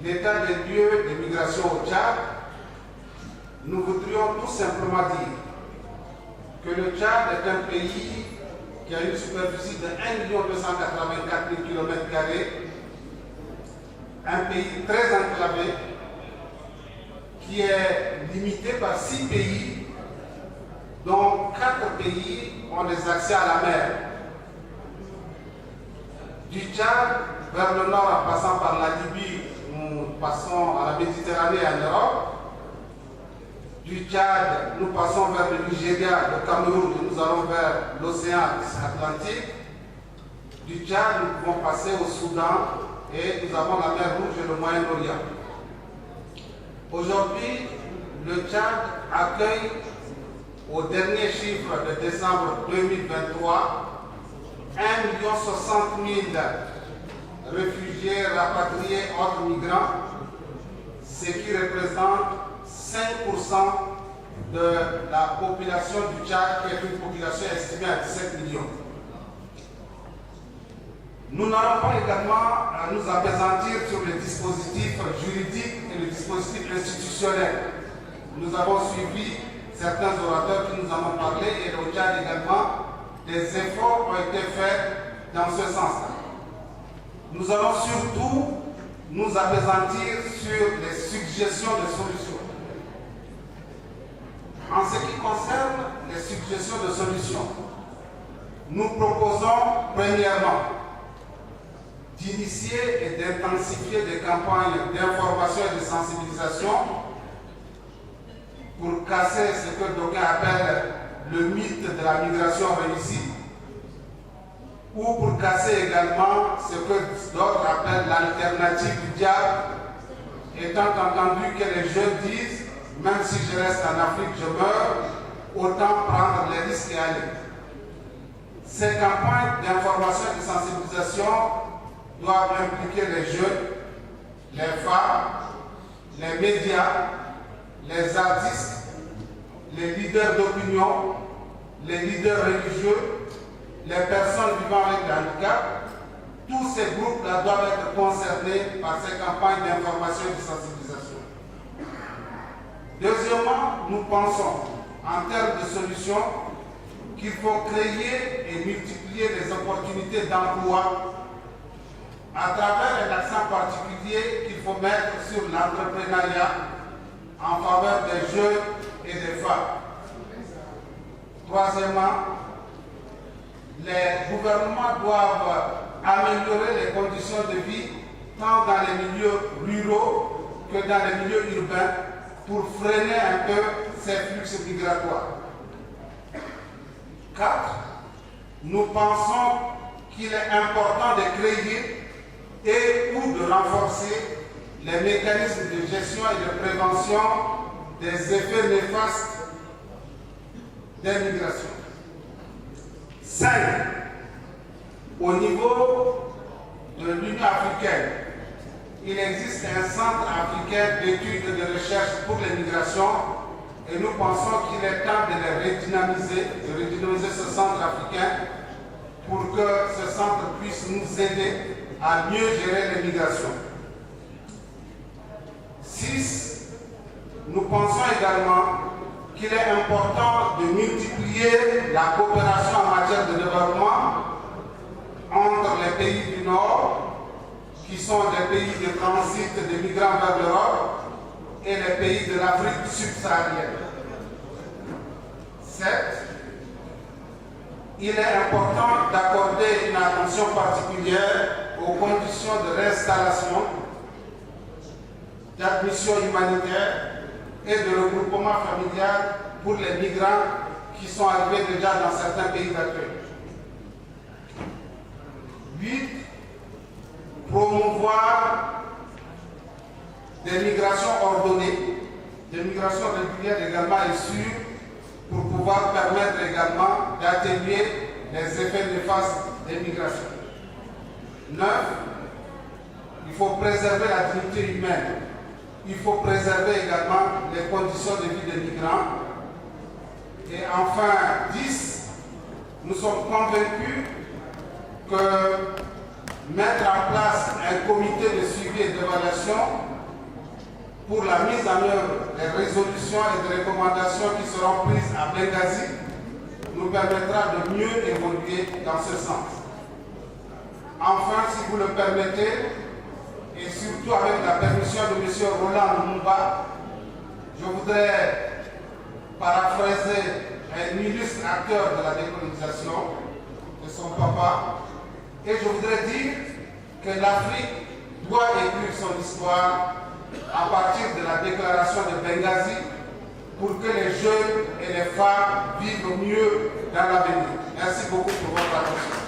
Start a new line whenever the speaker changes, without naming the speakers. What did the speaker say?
l'état des lieux de migration au Tchad, nous voudrions tout simplement dire que le Tchad est un pays qui a une superficie de 1 284 000 km², un pays très enclavé, qui est limité par 6 pays, dont 4 pays ont des accès à la mer. Du Tchad vers le nord en passant par la Libye, nous passons à la Méditerranée et en Europe. Du Tchad, nous passons vers le Nigeria, le Cameroun et nous allons vers l'océan Atlantique. Du Tchad, nous pouvons passer au Soudan et nous avons la mer Rouge et le Moyen-Orient. Aujourd'hui, le Tchad accueille, au dernier chiffre de décembre 2023, 1 60 000 réfugiés, rapatriés, autres migrants, ce qui représente 5% de la population du Tchad, qui est une population estimée à 17 millions. Nous n'allons pas également nous appesantir sur les dispositifs juridiques et les dispositifs institutionnels. Nous avons suivi certains orateurs qui nous en ont parlé et au Tchad également, des efforts ont été faits dans ce sens-là. Nous allons surtout nous appesantir sur les suggestions de solutions. En ce qui concerne les suggestions de solutions, nous proposons premièrement d'initier et d'intensifier des campagnes d'information et de sensibilisation pour casser ce que d'aucuns appellent le mythe de la migration réussie, ou pour casser également ce que d'autres appellent l'alternative du diable, étant entendu que les jeunes disent « même si je reste en Afrique, je meurs, autant prendre les risques et aller ». Ces campagnes d'information et de sensibilisation doivent impliquer les jeunes, les femmes, les médias, les artistes, les leaders d'opinion, les leaders religieux, les personnes vivant avec le handicap. Tous ces groupes-là doivent être concernés par ces campagnes d'information et de sensibilisation. Deuxièmement, nous pensons, en termes de solutions, qu'il faut créer et multiplier les opportunités d'emploi à travers un accent particulier qu'il faut mettre sur l'entrepreneuriat en faveur des jeunes et des femmes. Troisièmement, les gouvernements doivent améliorer les conditions de vie tant dans les milieux ruraux que dans les milieux urbains pour freiner un peu ces flux migratoires. 4. Nous pensons qu'il est important de créer et ou de renforcer les mécanismes de gestion et de prévention des effets néfastes des migrations. 5. Au niveau de l'Union africaine, il existe un centre africain d'études et de recherche pour les migrations et nous pensons qu'il est temps de redynamiser ce centre africain pour que ce centre puisse nous aider à mieux gérer les migrations. 6. Nous pensons également qu'il est important de multiplier la coopération en matière de développement entre les pays du Nord, qui sont des pays de transit des migrants vers l'Europe, et les pays de l'Afrique subsaharienne. 7. Il est important d'accorder une attention particulière aux conditions de réinstallation, d'admission humanitaire et de regroupement familial pour les migrants qui sont arrivés déjà dans certains pays d'accueil. 8. Promouvoir des migrations ordonnées, des migrations régulières également et sûres pour pouvoir permettre également d'atténuer les effets néfastes des migrations. 9. Il faut préserver la dignité humaine. Il faut préserver également les conditions de vie des migrants. Et enfin, 10. Nous sommes convaincus que mettre en place un comité de suivi et d'évaluation pour la mise en œuvre des résolutions et des recommandations qui seront prises à Benghazi nous permettra de mieux évoluer dans ce sens. Enfin, si vous le permettez, et surtout avec la permission de M. Roland Lumumba, je voudrais paraphraser un illustre acteur de la décolonisation, de son papa, et je voudrais dire que l'Afrique doit écrire son histoire à partir de la déclaration de Benghazi pour que les jeunes et les femmes vivent mieux dans l'avenir. Merci beaucoup pour votre attention.